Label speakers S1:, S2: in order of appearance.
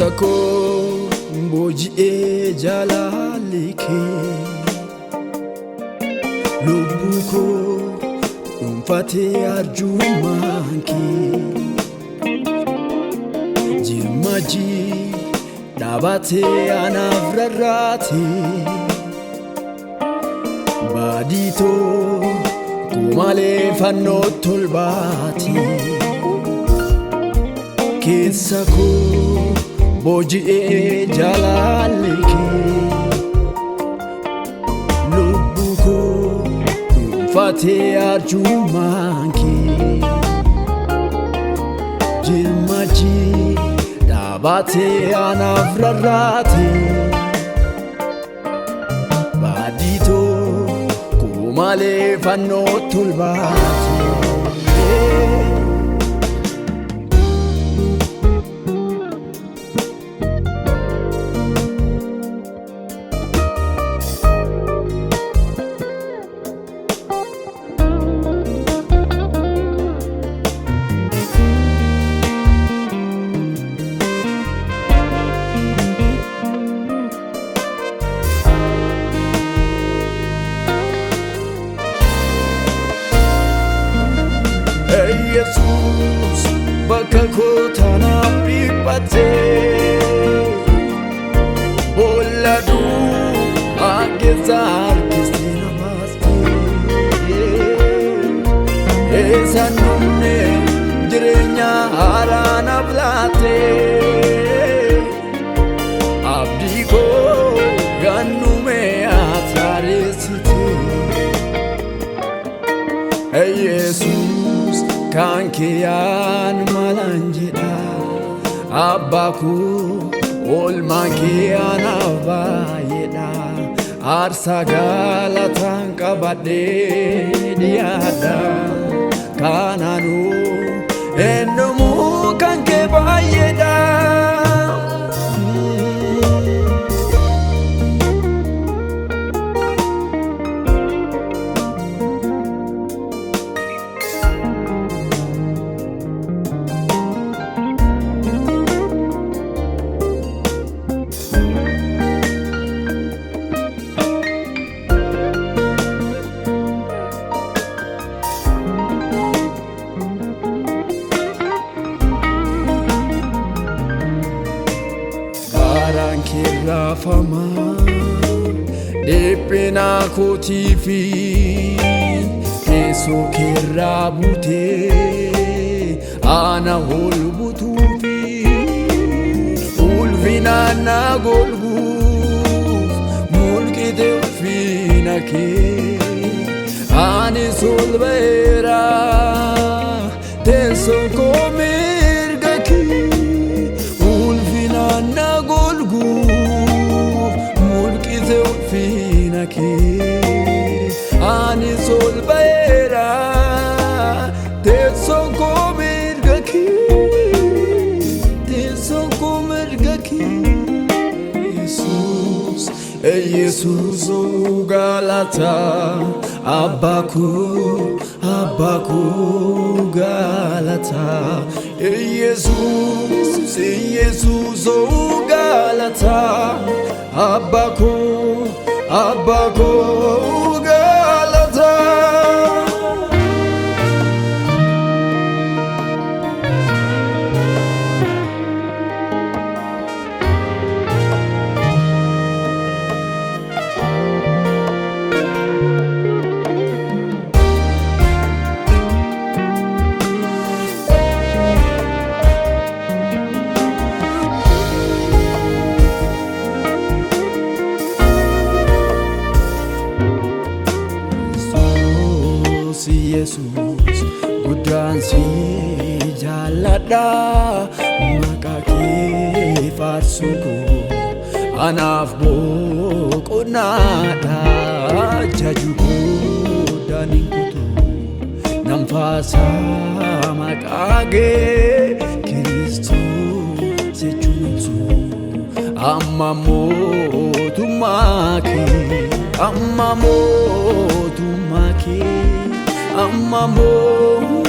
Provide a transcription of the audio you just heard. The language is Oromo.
S1: Sako boji'ee jaalalli kee lubbuu koo dhuunfatee arjummaan kee jirmajii dhaabatee anaaf rarraatee baadiitoo kumalee fannootti ol baatee keessa koo boji'ee jaalalli kee lubbuu koo dhuunfatee arjummaan kee jirmajii dhaabatee anaaf rarraatee baadiitoo kumalee fannootti ol baatee Yesus bakka koo tanaaf dhiphatee bolladuu akkeessa harkisee namaastee eessan dhumne jireenya haaraa naaf laattee abdii koo gannume ataareessitee Yesus kan kiyaan malan jedha abbaa koo oolmaan kiyaan abbaayedha aarsaa galataan qabadhee dhiyaadha kanaanuu eenyumuu kan kee baay'eedha. Garaan kee raafamaa dhiphina kootii fi keessoo keerraa buutee ana ol butuufi ulfinaan na golbuuf mul'ite ulfina kee ani ol ba'eera teessoo koo mirga kee ulfinaan na golbuuf mul'ite ulfina kee ani ol ba'eera teessoo koo mirga kee teessoo koo mirga kee Yesus Yesus galata abbaa koo galata Yesus Yesus galata abbaa koo galata. Yesus guddaan si jaalladha maqaa kee faarsuu koo anaaf boqonnaadha jaju guddaan hin kutu nan faarsa maqaa kee Kiristoos jechuun ibsu amma mootummaa kee amma mootummaa kee amma mootummaa